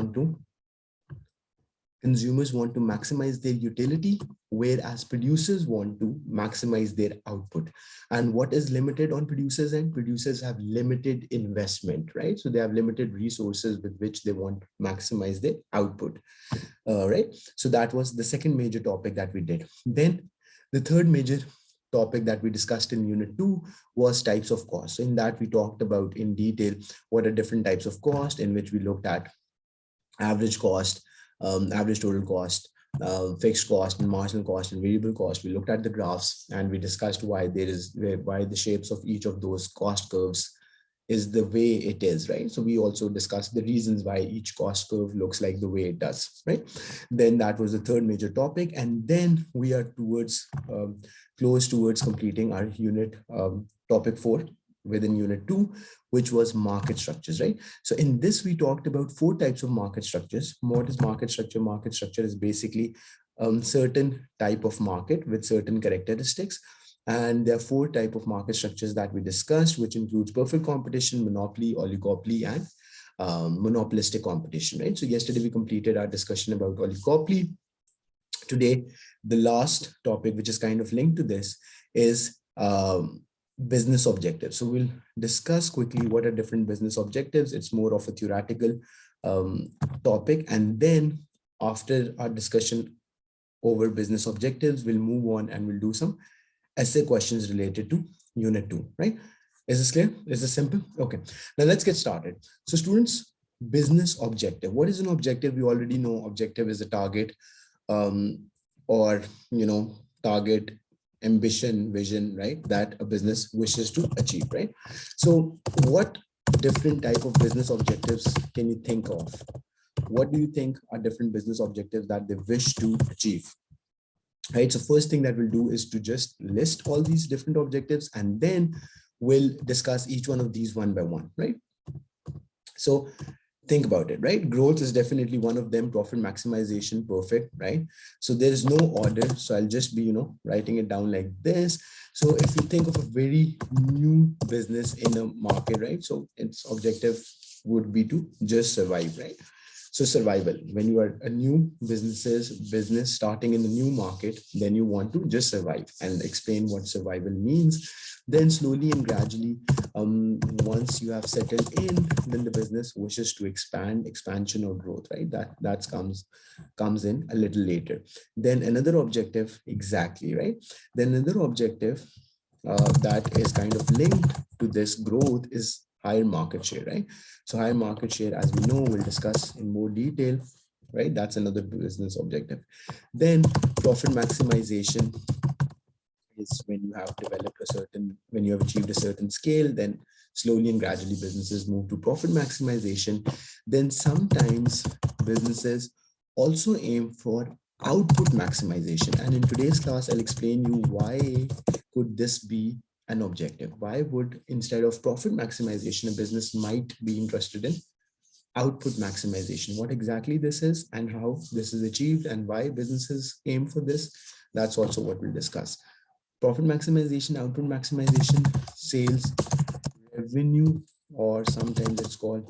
want to maximize their utility, whereas producers want to maximize their output. And what is limited on producers end? Producers have limited investment, right? So they have limited resources with which they want to maximize their output, right? So that was the second major topic that we did. Then the third major topic that we discussed in unit 2 was types of cost. So in that we talked about in detail what are different types of cost, in which we looked at average cost, average total cost, fixed cost and marginal cost and variable cost. We looked at the graphs and we discussed why the shapes of each of those cost curves is the way it is, right? So we also discussed the reasons why each cost curve looks like the way it does, right? Then that was the third major topic. And then we are close towards completing our unit topic 4 within unit 2, which was market structures, right? So in this, we talked about 4 types of market structures. What is market structure? Market structure is basically certain type of market with certain characteristics. And there are 4 types of market structures that we discussed, which includes perfect competition, monopoly, oligopoly, and monopolistic competition, right? So yesterday we completed our discussion about oligopoly. Today, the last topic, which is kind of linked to this, is business objectives. So we'll discuss quickly what are different business objectives. It's more of a theoretical topic. And then after our discussion over business objectives, we'll move on and we'll do some essay questions related to unit 2, right? Is this clear? Is this simple? Okay, now let's get started. So students, business objective. What is an objective? We already know objective is a target or, target, ambition, vision, right? That a business wishes to achieve, right? So what different type of business objectives can you think of? What do you think are different business objectives that they wish to achieve? Right. So first thing that we'll do is to just list all these different objectives, and then we'll discuss each one of these one by one, right? So think about it, right? Growth is definitely one of them. Profit maximization, perfect, right? So there is no order. So I'll just be, writing it down like this. So if you think of a very new business in a market, right? So its objective would be to just survive, right? So survival, when you are a new business starting in the new market, then you want to just survive and explain what survival means. Then slowly and gradually, once you have settled in, then the business wishes to expansion or growth, right? That comes in a little later. Then another objective, exactly, right? Then another objective that is kind of linked to this growth is higher market share, right? So higher market share, as we know, we'll discuss in more detail, right? That's another business objective. Then profit maximization is when you have when you have achieved a certain scale, then slowly and gradually businesses move to profit maximization. Then sometimes businesses also aim for output maximization. And in today's class, I'll explain you why could this be an objective. Why would, instead of profit maximization, a business might be interested in output maximization? What exactly this is and how this is achieved and why businesses aim for this, that's also what we'll discuss. Profit maximization, output maximization, sales revenue, or sometimes it's called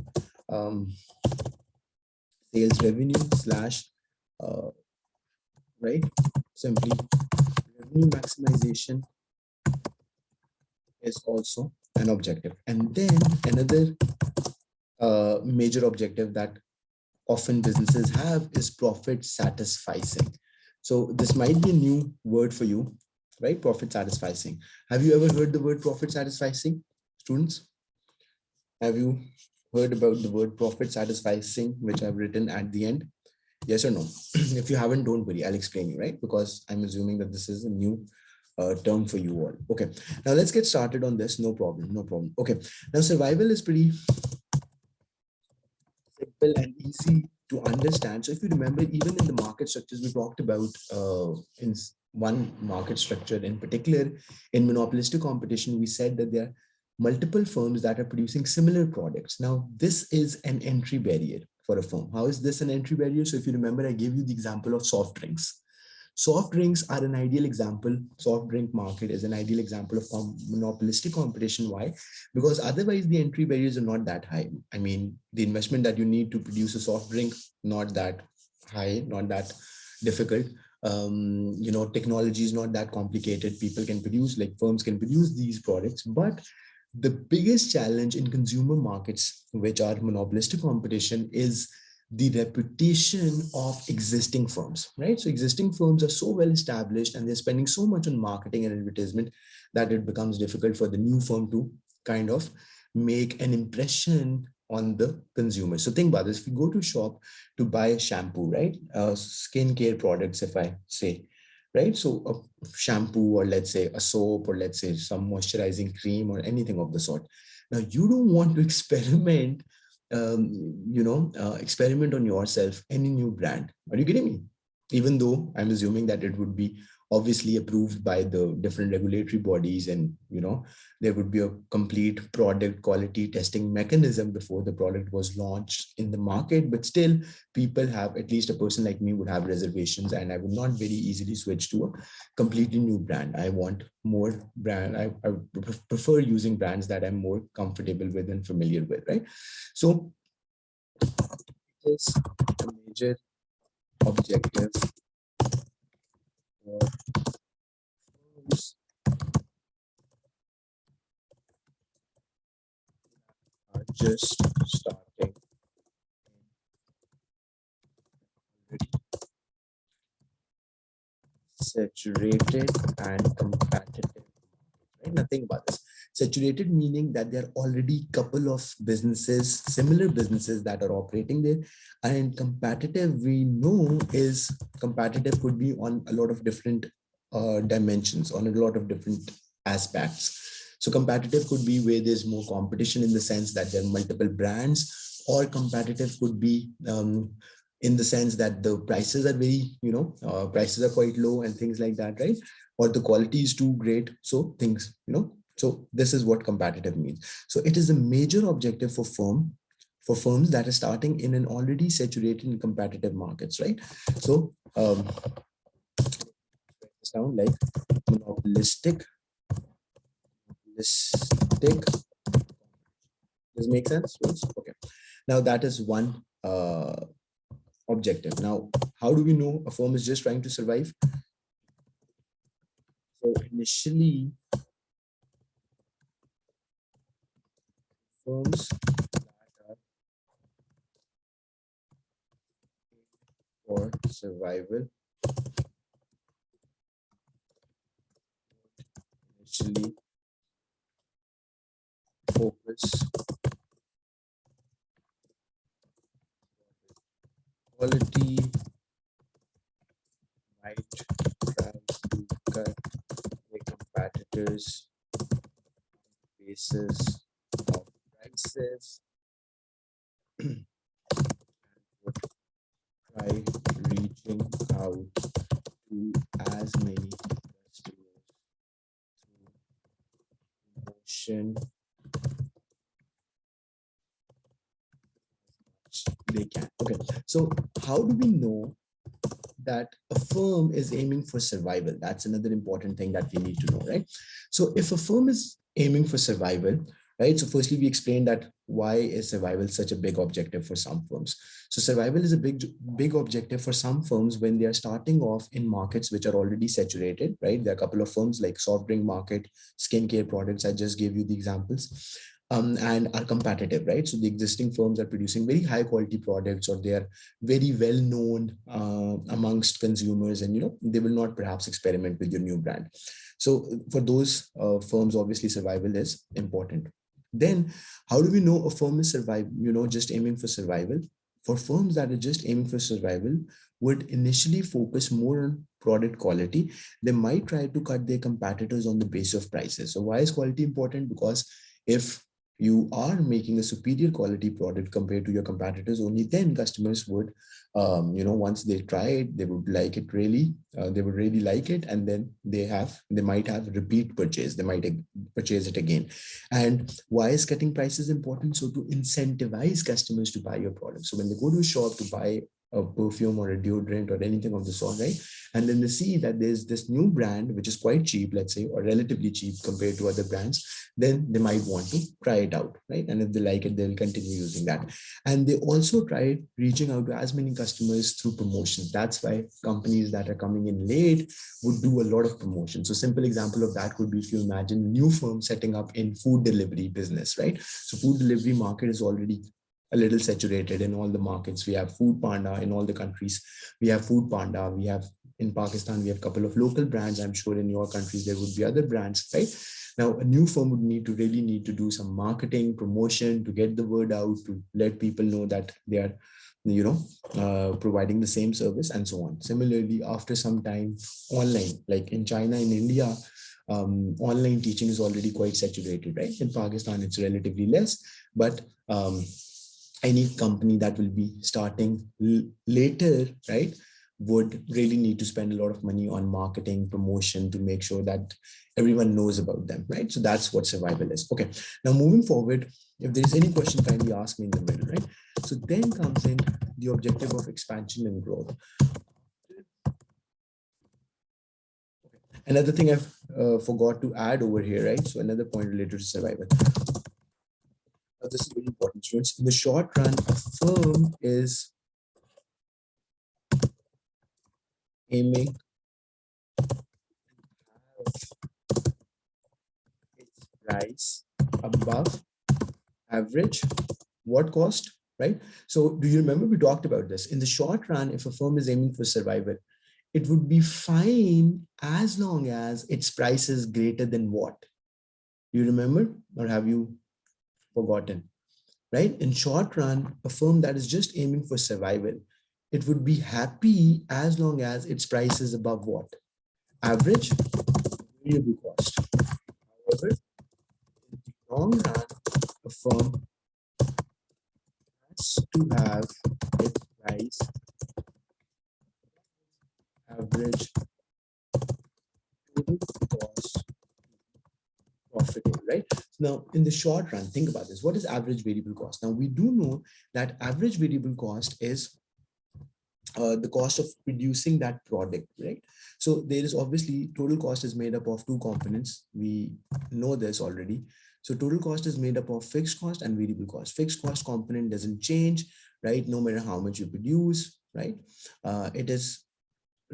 sales revenue slash, right? Simply revenue maximization is also an objective. And then another major objective that often businesses have is profit satisficing. So this might be a new word for you, right? Profit satisficing. Have you ever heard the word profit satisficing, students? Have you heard about the word profit satisficing, which I've written at the end? Yes or no? If you haven't, don't worry, I'll explain you, right? Because I'm assuming that this is a new term for you all. Okay, now let's get started on this. No problem. Okay, now survival is pretty simple and easy to understand. So if you remember, even in the market structures we talked about, in one market structure in particular, in monopolistic competition, we said that there are multiple firms that are producing similar products. Now, this is an entry barrier for a firm. How is this an entry barrier? So if you remember, I gave you the example of soft drinks. Soft drinks are an ideal example. Soft drink market is an ideal example of monopolistic competition. Why? Because otherwise the entry barriers are not that high. I mean, the investment that you need to produce a soft drink, not that high, not that difficult. Technology is not that complicated. People can produce, like firms can produce these products, but the biggest challenge in consumer markets, which are monopolistic competition, is the reputation of existing firms, right? So existing firms are so well established and they're spending so much on marketing and advertisement that it becomes difficult for the new firm to kind of make an impression on the consumer. So think about this. If you go to a shop to buy a shampoo, right? Skincare products, if I say, right? So a shampoo, or let's say a soap, or let's say some moisturizing cream, or anything of the sort. Now you don't want to experiment, experiment on yourself any new brand. Are you getting me? Even though I'm assuming that it would be obviously approved by the different regulatory bodies, and there would be a complete product quality testing mechanism before the product was launched in the market. But still, people have, at least a person like me would have reservations, and I would not very easily switch to a completely new brand. I want more brand. I prefer using brands that I'm more comfortable with and familiar with, right? So it is a major objective for firms are just starting saturated and competitive. Right? Nothing about this. Saturated meaning that there are already couple of businesses, similar businesses that are operating there. And competitive, we know, is competitive could be on a lot of different dimensions, on a lot of different aspects. So competitive could be where there's more competition in the sense that there are multiple brands, or competitive could be in the sense that the prices are very, prices are quite low and things like that, right? Or the quality is too great. So things, so this is what competitive means. So it is a major objective for firms that are starting in an already saturated and competitive markets, right? So sound like monopolistic. Does this make sense? Okay. Now that is one objective. Now, how do we know a firm is just trying to survive? So initially, firms that are for survival initially focus quality, might try to cut their competitors basis of prices, and would try reaching out to as many customers through promotion they can. Okay, so how do we know that a firm is aiming for survival? That's another important thing that we need to know, right? So if a firm is aiming for survival, right? So firstly, we explained that why is survival such a big objective for some firms. So survival is a big objective for some firms when they are starting off in markets which are already saturated, right? There are a couple of firms like soft drink market, skincare products. I just gave you the examples. And are competitive, right? So the existing firms are producing very high quality products, or they are very well known amongst consumers, and they will not perhaps experiment with your new brand. So for those firms, obviously survival is important. Then how do we know a firm is just aiming for survival? For firms that are just aiming for survival, would initially focus more on product quality. They might try to cut their competitors on the basis of prices. So why is quality important? Because if you are making a superior quality product compared to your competitors, only then customers would, once they try it, they would like it really, they would really like it. And then they might have repeat purchase, they might purchase it again. And why is cutting prices important? So to incentivize customers to buy your product. So when they go to a shop to buy a perfume or a deodorant or anything of the sort, right? And then they see that there's this new brand which is quite cheap, let's say, or relatively cheap compared to other brands, then they might want to try it out, right? And if they like it, they'll continue using that. And they also try reaching out to as many customers through promotions. That's why companies that are coming in late would do a lot of promotion. So simple example of that could be, if you imagine a new firm setting up in food delivery business, right? So food delivery market is already a little saturated in all the markets. We have Food Panda in all the countries. We have Food Panda. We have in Pakistan, we have a couple of local brands. I'm sure in your countries, there would be other brands, right? Now, a new firm would really need to do some marketing, promotion to get the word out, to let people know that they are, providing the same service and so on. Similarly, after some time, online, like in China, in India, online teaching is already quite saturated, right? In Pakistan, it's relatively less, but any company that will be starting later, right, would really need to spend a lot of money on marketing, promotion to make sure that everyone knows about them, right? So that's what survival is. Okay, now moving forward, if there's any question, kindly ask me in the middle, right? So then comes in the objective of expansion and growth. Another thing I've forgot to add over here, right? So another point related to survival. This is really important, students. In the short run, a firm is aiming its price above average what cost, right? So do you remember we talked about this? In the short run, if a firm is aiming for survival, it would be fine as long as its price is greater than what? Do you remember, or have you forgotten? Right? In short run, a firm that is just aiming for survival, it would be happy as long as its price is above what? Average variable cost. However, in the long run, a firm has to have its price average total cost profitable, right? Now, in the short run, think about this. What is average variable cost? Now, we do know that average variable cost is the cost of producing that product, right? So there is obviously total cost is made up of two components. We know this already. So total cost is made up of fixed cost and variable cost. Fixed cost component doesn't change, right? No matter how much you produce, right? It is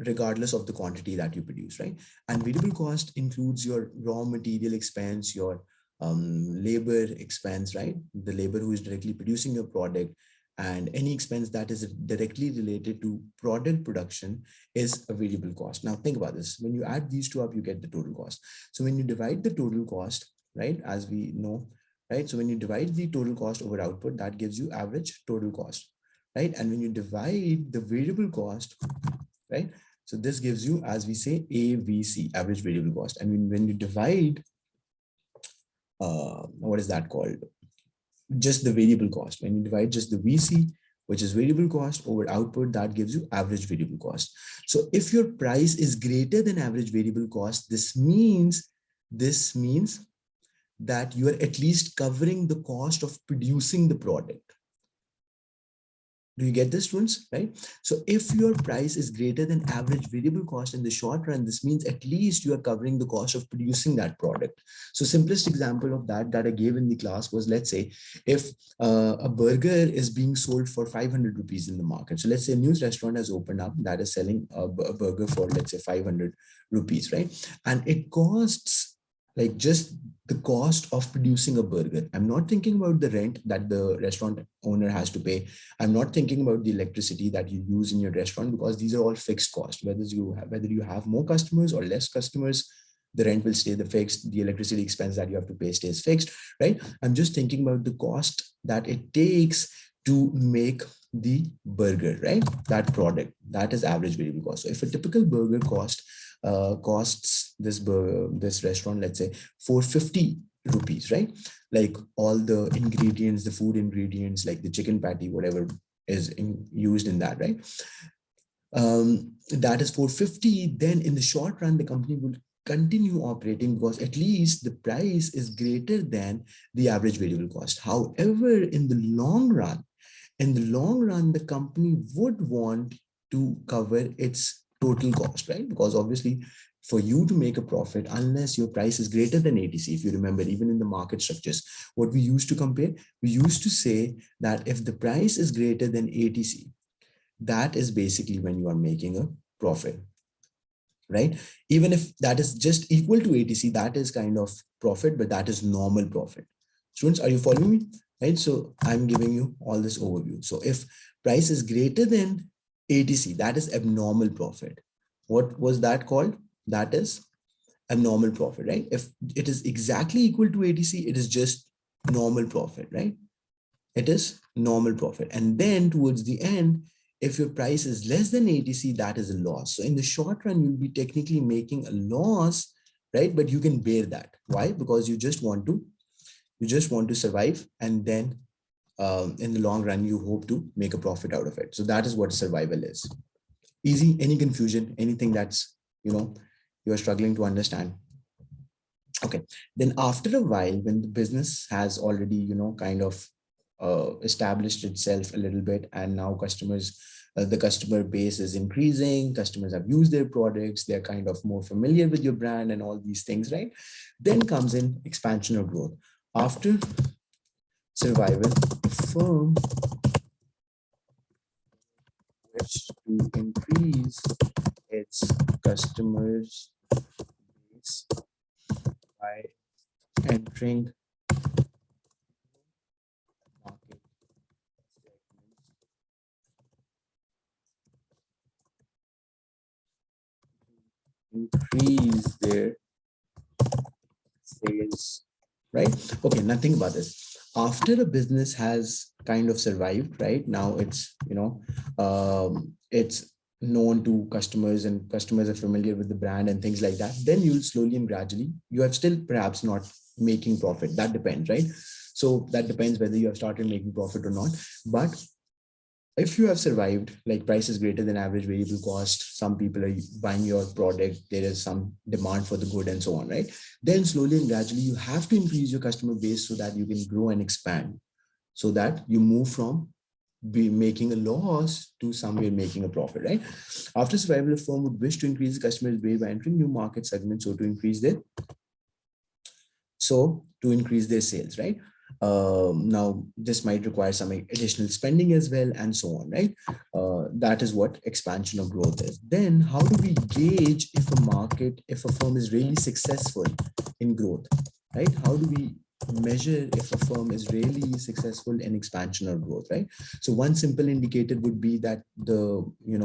regardless of the quantity that you produce, right? And variable cost includes your raw material expense, your labor expense, right? The labor who is directly producing your product, and any expense that is directly related to product production is a variable cost. Now think about this. When you add these two up, you get the total cost. So when you divide the total cost, right, as we know, right? So when you divide the total cost over output, that gives you average total cost, right? And when you divide the variable cost, right? So this gives you, as we say, AVC, average variable cost. And when you divide, what is that called? Just the variable cost. When you divide just the VC, which is variable cost, over output, that gives you average variable cost. So if your price is greater than average variable cost, this means that you are at least covering the cost of producing the product. Do you get this, students? Right? So if your price is greater than average variable cost in the short run, this means at least you are covering the cost of producing that product. So simplest example of that I gave in the class was, let's say, if a burger is being sold for 500 rupees in the market. So let's say a new restaurant has opened up that is selling a burger for, let's say, 500 rupees, right? And it costs like just the cost of producing a burger. I'm not thinking about the rent that the restaurant owner has to pay. I'm not thinking about the electricity that you use in your restaurant, because these are all fixed costs. Whether you have more customers or less customers, the rent will stay the fixed, the electricity expense that you have to pay stays fixed, right? I'm just thinking about the cost that it takes to make the burger, right? That product, that is average variable cost. So if a typical burger costs this restaurant, let's say, 450 rupees, right? Like all the ingredients, the food ingredients, like the chicken patty, whatever is used in that, right? That is 450. Then in the short run, the company will continue operating because at least the price is greater than the average variable cost. However, in the long run, In the long run, the company would want to cover its total cost, right? Because obviously, for you to make a profit, unless your price is greater than ATC, if you remember, even in the market structures, what we used to compare, we used to say that if the price is greater than ATC, that is basically when you are making a profit, right? Even if that is just equal to ATC, that is kind of profit, but that is normal profit. Students, are you following me? Right? So I'm giving you all this overview. So if price is greater than ATC, that is abnormal profit. What was that called? That is abnormal profit, right? If it is exactly equal to ATC, it is just normal profit, right? It is normal profit. And then towards the end, if your price is less than ATC, that is a loss. So in the short run, you'll be technically making a loss, right? But you can bear that. Why? Because you just want to survive, and then in the long run, you hope to make a profit out of it. So that is what survival is. Easy? Any confusion? Anything that's you are struggling to understand? Okay. Then after a while, when the business has already kind of established itself a little bit, and now the customer base is increasing, customers have used their products, they're kind of more familiar with your brand and all these things, right? Then comes in expansion or growth. After survival, the firm wished to increase its customers base by entering market segments, increase their sales, right? Okay, now think about this. After a business has kind of survived, right? Now it's known to customers, and customers are familiar with the brand and things like that. Then you'll slowly and gradually, you have still perhaps not making profit. That depends, right? So that depends whether you have started making profit or not. But if you have survived, like price is greater than average variable cost, some people are buying your product, there is some demand for the good and so on, right? Then slowly and gradually, you have to increase your customer base so that you can grow and expand, so that you move from be making a loss to somewhere making a profit, right? After survival, a firm would wish to increase the customer base by entering new market segments, to increase their sales, right? Now, this might require some additional spending as well, and so on, right? That is what expansion or growth is. Then, how do we gauge if a firm is really successful in growth, right? How do we measure if a firm is really successful in expansion or growth, right? So one simple indicator would be that the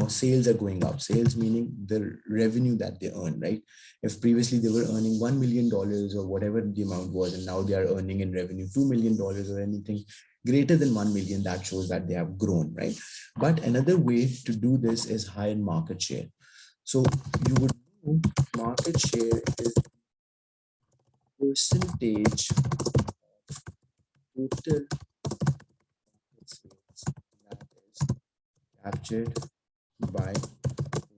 sales are going up. Sales meaning the revenue that they earn, right? If previously they were earning $1 million or whatever the amount was, and now they are earning in revenue $2 million or anything greater than 1 million, that shows that they have grown, right? But another way to do this is high in market share. So you would know market share is percentage total sales that is captured by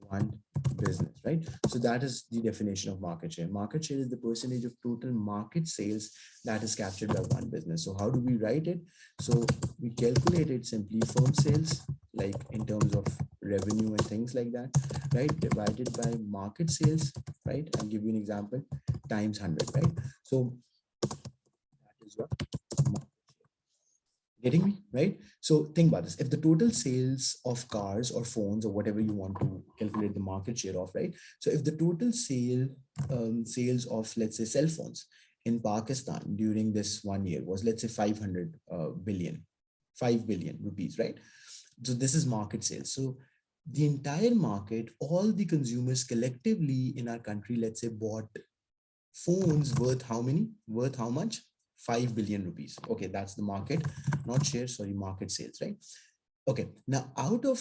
one business, right? So that is the definition of market share. Market share is the percentage of total market sales that is captured by one business. So how do we write it? So we calculate it simply firm sales, like in terms of revenue and things like that, right? Divided by market sales, right? I'll give you an example, times 100, right? So that is what getting me, right? So think about this. If the total sales of cars or phones or whatever you want to calculate the market share of, right? So if the total sales of, let's say, cell phones in Pakistan during this 1 year was, let's say, 500 billion, 5 billion rupees, right? So this is market sales. So the entire market, all the consumers collectively in our country, let's say, bought phones worth how many? Worth how much? 5 billion rupees. Okay, that's the market, not share, sorry, market sales, right? Okay, now out of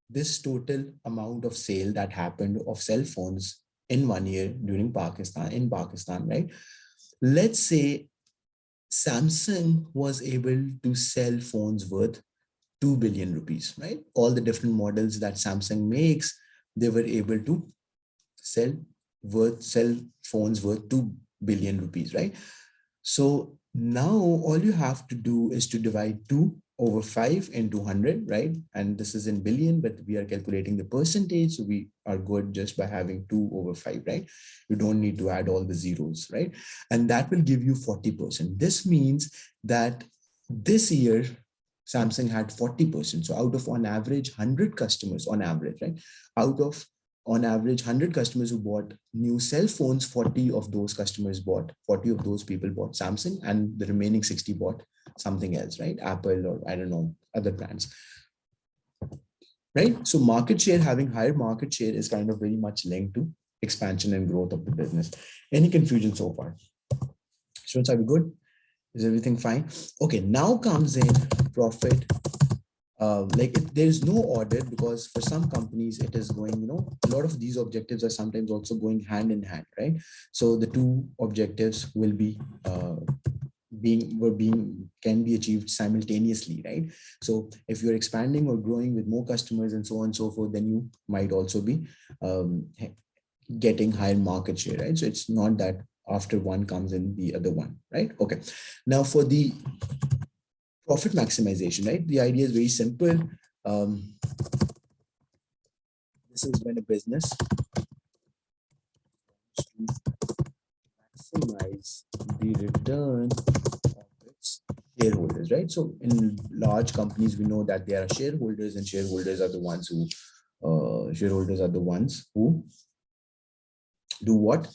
this total amount of sale that happened of cell phones in 1 year during in Pakistan, right? Let's say Samsung was able to sell phones worth 2 billion rupees, right? All the different models that Samsung makes, they were able to sell sell phones worth 2 billion rupees, right? So now all you have to do is to divide 2 over 5 into 100, right? And this is in billion, but we are calculating the percentage. So we are good just by having 2 over 5, right? You don't need to add all the zeros, right? And that will give you 40%. This means that this year, Samsung had 40%. So out of on average 100 customers on average, right? Out of on average 100 customers who bought new cell phones, 40 of those customers bought, 40 of those people bought Samsung, and the remaining 60 bought something else, right? Apple, or I don't know, other brands, right? So market share, having higher market share is kind of very much linked to expansion and growth of the business. Any confusion so far? Students, are we good? Is everything fine? Okay, now comes in profit. There's no order, because for some companies it is going, a lot of these objectives are sometimes also going hand in hand, right? So the two objectives will be can be achieved simultaneously, right? So if you're expanding or growing with more customers and so on and so forth, then you might also be getting higher market share, right? So it's not that after one comes in the other one, right? Okay, now for the profit maximization, right? The idea is very simple. This is when a business maximize the return of its shareholders, right? So in large companies, we know that there are shareholders, and shareholders are the ones who do what?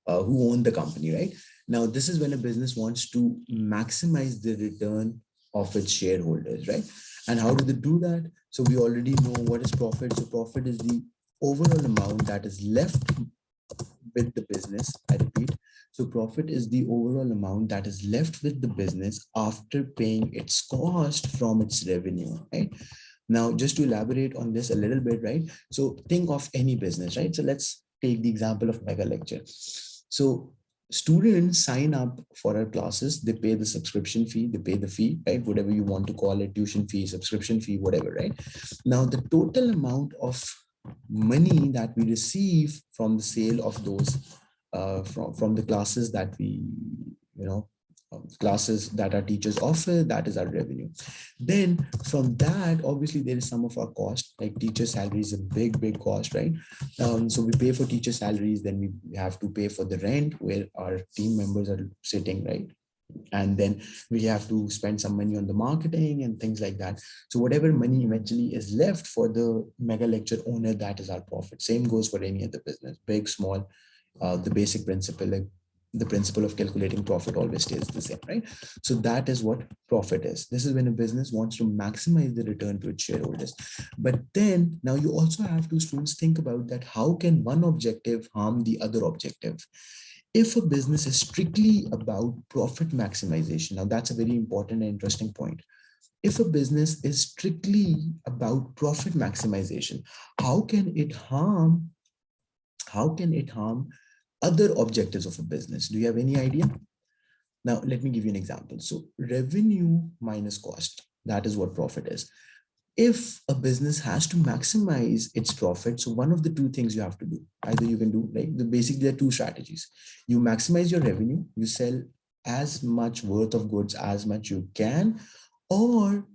Who own the company, right? Now, this is when a business wants to maximize the return of its shareholders, right? And how do they do that? So we already know what is profit. So profit is the overall amount that is left with the business. I repeat. So profit is the overall amount that is left with the business after paying its cost from its revenue, right? Now, just to elaborate on this a little bit, right? So think of any business, right? So let's take the example of Mega Lecture. So students sign up for our classes, they pay the subscription fee, they pay the fee, right? Whatever you want to call it, tuition fee, subscription fee, whatever, right? Now, the total amount of money that we receive from the sale of those, from the classes that we, classes that our teachers offer, that is our revenue. Then from that, obviously there is some of our cost, like teacher salary is a big cost, right? So we pay for teacher salaries, then we have to pay for the rent where our team members are sitting, right? And then we have to spend some money on the marketing and things like that. So whatever money eventually is left for the Mega Lecture owner, that is our profit. Same goes for any other business, big, small. The basic principle, like the principle of calculating profit, always stays the same, right? So that is what profit is. This is when a business wants to maximize the return to its shareholders. But then now you also have to, students, think about that. How can one objective harm the other objective? If a business is strictly about profit maximization, now that's a very important and interesting point. If a business is strictly about profit maximization, how can it harm other objectives of a business? Do you have any idea? Now, let me give you an example. So revenue minus cost, that is what profit is. If a business has to maximize its profit, so one of the two things you have to do, either you can do, right? Basically, there are two strategies. You maximize your revenue, you sell as much worth of goods as much you can, or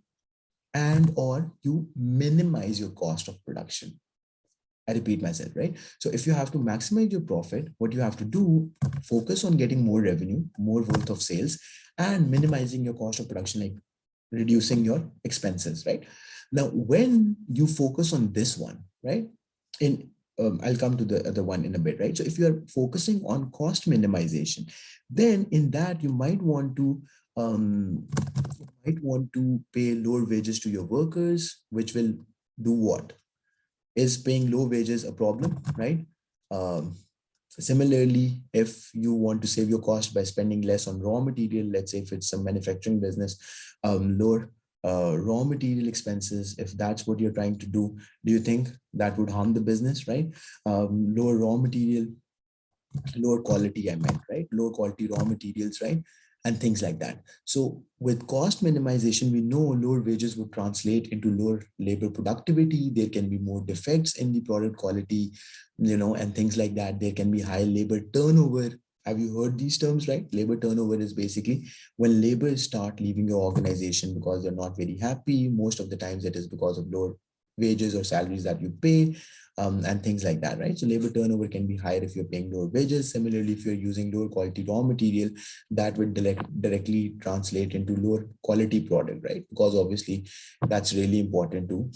you minimize your cost of production. I repeat myself, right? So if you have to maximize your profit, what you have to do, focus on getting more revenue, more worth of sales, and minimizing your cost of production, like reducing your expenses, right? Now, when you focus on this one, right? I'll come to the other one in a bit, right? So if you're focusing on cost minimization, then in that you might want to pay lower wages to your workers, which will do what? Is paying low wages a problem, right? Similarly, if you want to save your cost by spending less on raw material, let's say if it's a manufacturing business, lower raw material expenses, if that's what you're trying to do you think that would harm the business, right? Lower raw material, lower quality, I meant, right? Lower quality raw materials, right? And things like that. So with cost minimization, we know lower wages would translate into lower labor productivity. There can be more defects in the product quality, and things like that. There can be high labor turnover, Have you heard these terms, right? Labor turnover is basically when laborers start leaving your organization because they're not very happy. Most of the times it is because of lower wages or salaries that you pay, and things like that, right? So labor turnover can be higher if you're paying lower wages. Similarly, if you're using lower quality raw material, that would directly translate into lower quality product, right? Because obviously that's really important to,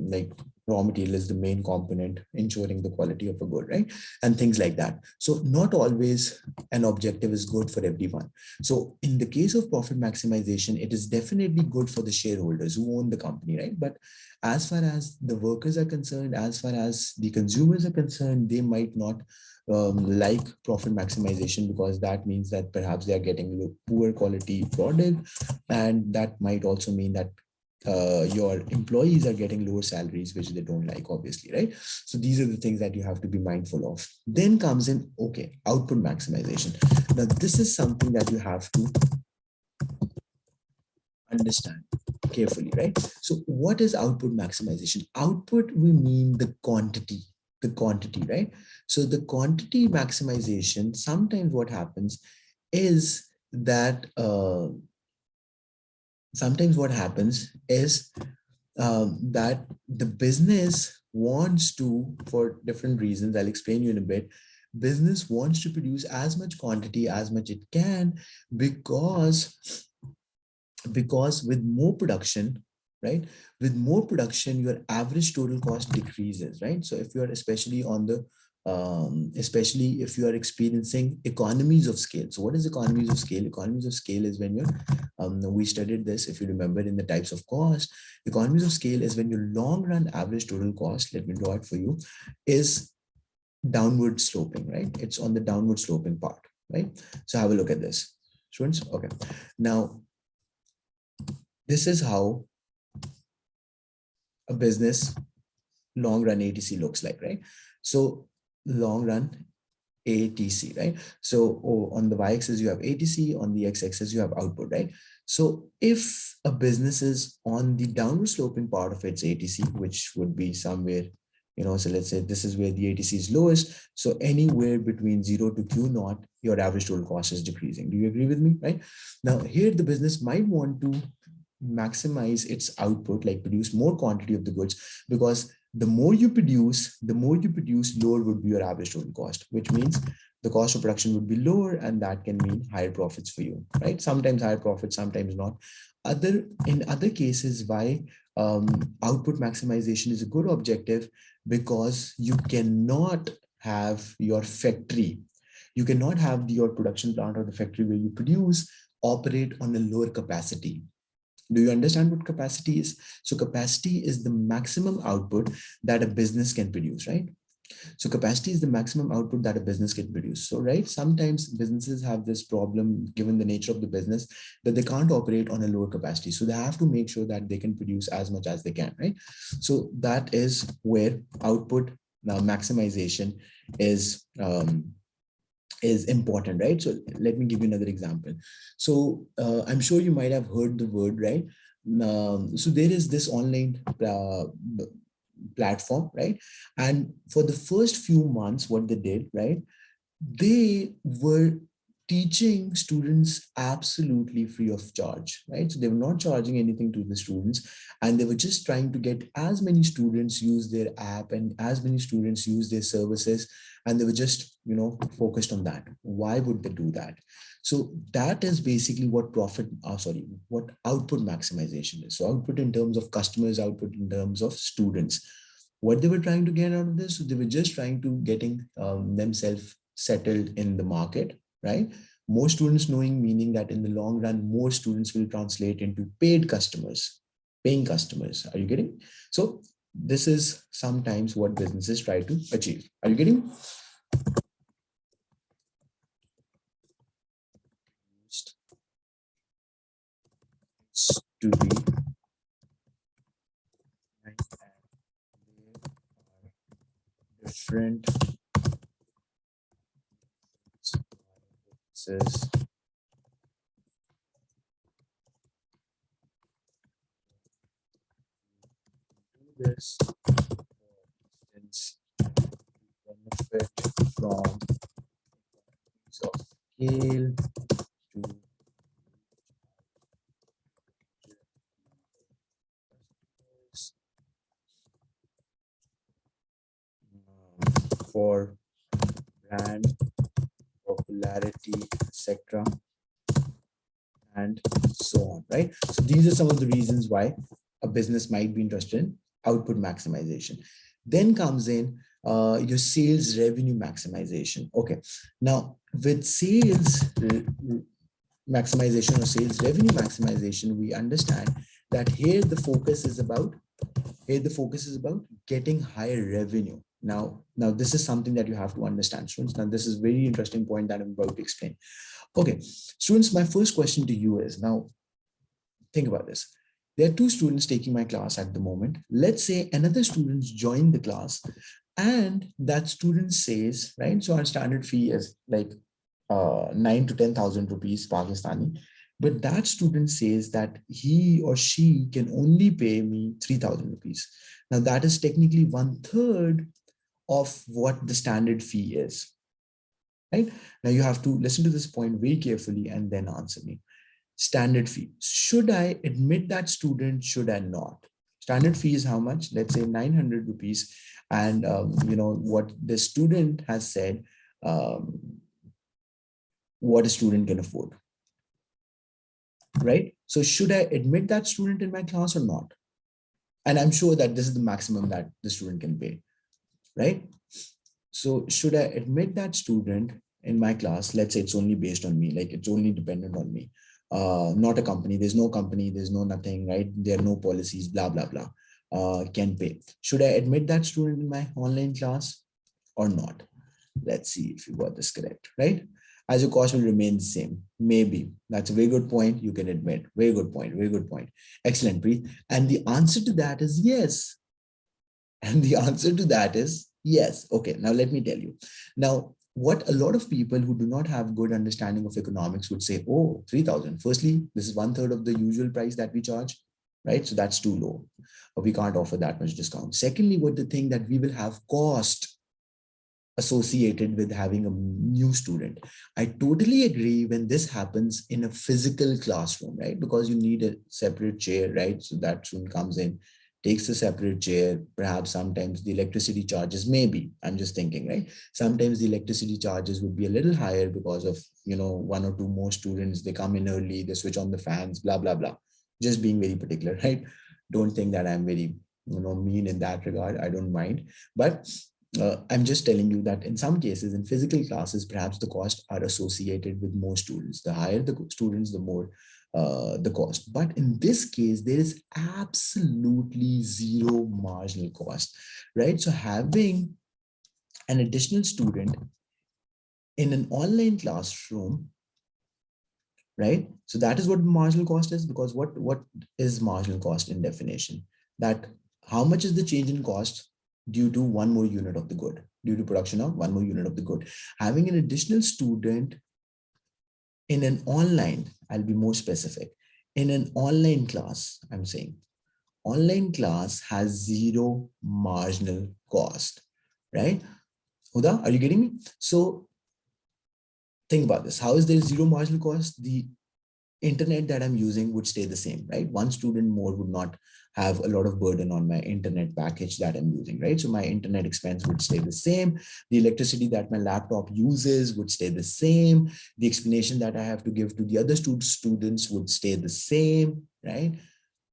like, raw material is the main component ensuring the quality of a good, right? And things like that. So not always an objective is good for everyone. So in the case of profit maximization, it is definitely good for the shareholders who own the company, right? But as far as the workers are concerned, as far as the consumers are concerned, they might not like profit maximization, because that means that perhaps they are getting poor quality product, and that might also mean that your employees are getting lower salaries, which they don't like, obviously, right? So these are the things that you have to be mindful of. Then comes in, okay, output maximization. Now, this is something that you have to understand carefully, right? So what is output maximization? Output, we mean the quantity, right? So the quantity maximization, sometimes what happens is that that the business wants to, for different reasons, I'll explain you in a bit, business wants to produce as much quantity as much it can, because with more production, right, with more production, your average total cost decreases, right? So if you are especially on the especially if you are experiencing economies of scale. So what is economies of scale? Economies of scale is when you're we studied this, if you remember, in the types of cost. Economies of scale is when your long run average total cost, let me draw it for you, is downward sloping, right? It's on the downward sloping part, right? So have a look at this, students. Okay, now this is how a business long run ATC looks like, right? So long run ATC, right? So on the y-axis you have ATC, on the x-axis you have output, right? So if a business is on the downward sloping part of its ATC, which would be somewhere, so let's say this is where the ATC is lowest. So anywhere between 0 to Q naught, your average total cost is decreasing. Do you agree with me, right? Now here the business might want to maximize its output, like produce more quantity of the goods, because the more you produce, lower would be your average total cost, which means the cost of production would be lower, and that can mean higher profits for you, right? Sometimes higher profits, sometimes not. In other cases, why output maximization is a good objective, because you cannot have your factory, you cannot have your production plant or the factory where you produce operate on a lower capacity. Do you understand what capacity is? So capacity is the maximum output that a business can produce, right? So capacity is the maximum output that a business can produce. So, right, sometimes businesses have this problem, given the nature of the business, that they can't operate on a lower capacity. So they have to make sure that they can produce as much as they can, right? So that is where output maximization is important, right? So let me give you another example. So I'm sure you might have heard the word, right? So there is this online platform, right? And for the first few months, what they did, right? They were teaching students absolutely free of charge, right? So they were not charging anything to the students, and they were just trying to get as many students use their app and as many students use their services, and they were just, focused on that. Why would they do that? So that is basically what what output maximization is. So output in terms of customers, output in terms of students. What they were trying to get out of this, so they were just trying to getting themselves settled in the market, right? More students knowing, meaning that in the long run, more students will translate into paid customers, paying customers. Are you getting? So this is sometimes what businesses try to achieve. Are you getting? To be different says this, for instance, benefit from scale to for brand popularity, etc., and so on, right? So these are some of the reasons why a business might be interested in output maximization. Then comes in your sales revenue maximization. Okay, now with sales maximization or sales revenue maximization, we understand that here the focus is about getting higher revenue. Now this is something that you have to understand, students. Now this is very interesting point that I'm about to explain. Okay, students, my first question to you is, now think about this. There are two students taking my class at the moment. Let's say another student joined the class and that student says, right, so our standard fee is like 9 to 10,000 rupees Pakistani, but that student says that he or she can only pay me 3,000 rupees. Now that is technically 1/3 of what the standard fee is, right? Now you have to listen to this point very carefully and then answer me. Standard fee. Should I admit that student? Should I not? Standard fee is how much? Let's say 900 rupees. And you know what the student has said, what a student can afford, right? So should I admit that student in my class or not? And I'm sure that this is the maximum that the student can pay, right? So should I admit that student in my class? Let's say it's only based on me, like it's only dependent on me, not a company. There's no company, there's no nothing, right? There are no policies, blah, blah, blah, can pay. Should I admit that student in my online class or not? Let's see if you got this correct, right? As your cost will remain the same. Maybe. That's a very good point. You can admit. Very good point. Very good point. Excellent, Preet. And the answer to that is yes. And the answer to that is yes. Okay, now let me tell you. Now, what a lot of people who do not have good understanding of economics would say, oh, 3,000. Firstly, this is 1/3 of the usual price that we charge, right? So that's too low. We can't offer that much discount. Secondly, what the thing that we will have cost associated with having a new student. I totally agree when this happens in a physical classroom, right? Because you need a separate chair, right? So that student comes in, takes a separate chair, perhaps sometimes the electricity charges, maybe, I'm just thinking, right? Sometimes the electricity charges would be a little higher because of, you know, one or two more students, they come in early, they switch on the fans, blah, blah, blah. Just being very particular, right? Don't think that I'm very, you know, mean in that regard. I don't mind. But I'm just telling you that in some cases, in physical classes, perhaps the costs are associated with more students. The higher the students, the more the cost. But in this case, there is absolutely zero marginal cost, right? So having an additional student in an online classroom, right? So that is what marginal cost is, because what is marginal cost in definition? That how much is the change in cost due to one more unit of the good, due to production of one more unit of the good. Having an additional student in an online, I'll be more specific, in an online class, I'm saying, online class has zero marginal cost, right? Huda, are you getting me? So think about this. How is there zero marginal cost? The internet that I'm using would stay the same, right? One student more would not have a lot of burden on my internet package that I'm using, right? So my internet expense would stay the same. The electricity that my laptop uses would stay the same. The explanation that I have to give to the other students would stay the same, right?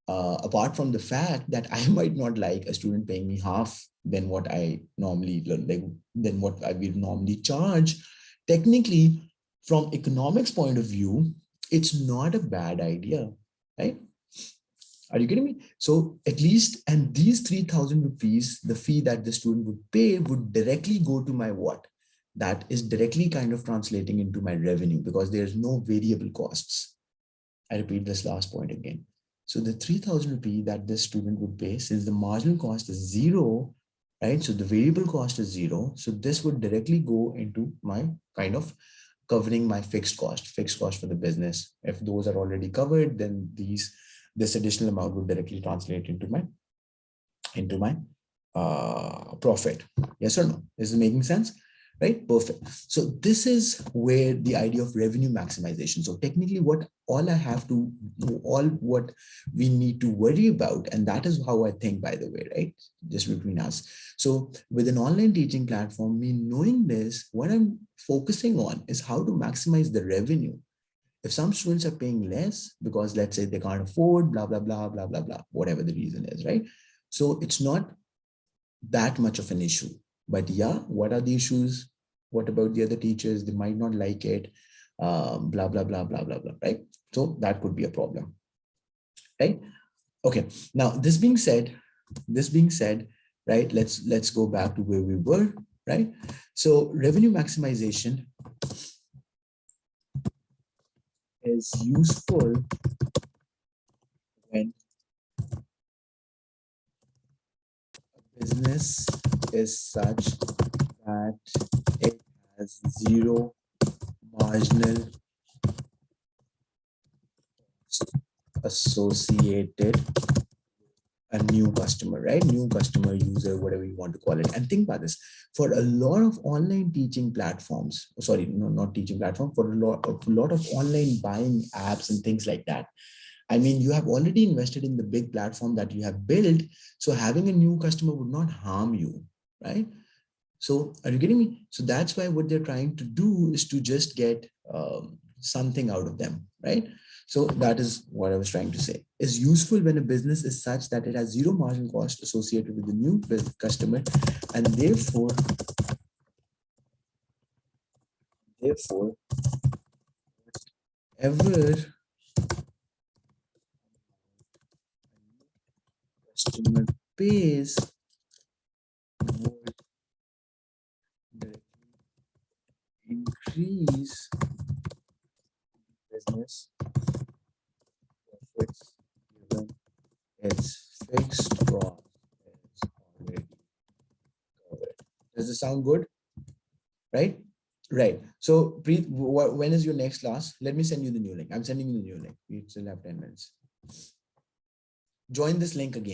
Apart from the fact that I might not like a student paying me half than what I normally like, than what I would normally charge. Technically, from economics point of view, it's not a bad idea, right? Are you getting me? So at least, and these 3,000 rupees, the fee that the student would pay would directly go to my what? That is directly kind of translating into my revenue because there's no variable costs. I repeat this last point again. So the 3,000 rupee that this student would pay, since the marginal cost is zero, right? So the variable cost is zero. So this would directly go into my kind of covering my fixed cost for the business. If those are already covered, then this additional amount would directly translate into my profit. Yes or no? Is it making sense? right? Perfect. So this is where the idea of revenue maximization. So technically what we need to worry about, and that is how I think, by the way, right? Just between us. So with an online teaching platform, me knowing this, what I'm focusing on is how to maximize the revenue. If some students are paying less because let's say they can't afford, blah, blah, blah, blah, blah, blah, whatever the reason is, right? So it's not that much of an issue. But yeah, what are the issues? What about the other teachers? They might not like it, blah, blah, blah, blah, blah, blah, right? So that could be a problem, right? Okay, now this being said, right, let's go back to where we were, right? So revenue maximization is useful when business is such that it has zero marginal associated a new customer, right? New customer, user, whatever you want to call it. And think about this, for a lot of online teaching platforms, sorry, no, not teaching platform, for a lot of online buying apps and things like that. I mean, you have already invested in the big platform that you have built. So having a new customer would not harm you, right? So are you getting me? So that's why what they're trying to do is to just get something out of them, right? So that is what I was trying to say. Is useful when a business is such that it has zero marginal cost associated with the new customer, and therefore, ever customer pays would increase business profits given its fixed cost is already covered. Does this sound good? Right? Right. So Preet, when is your next class? Let me send you the new link. I'm sending you the new link. We still have 10 minutes. Join this link again.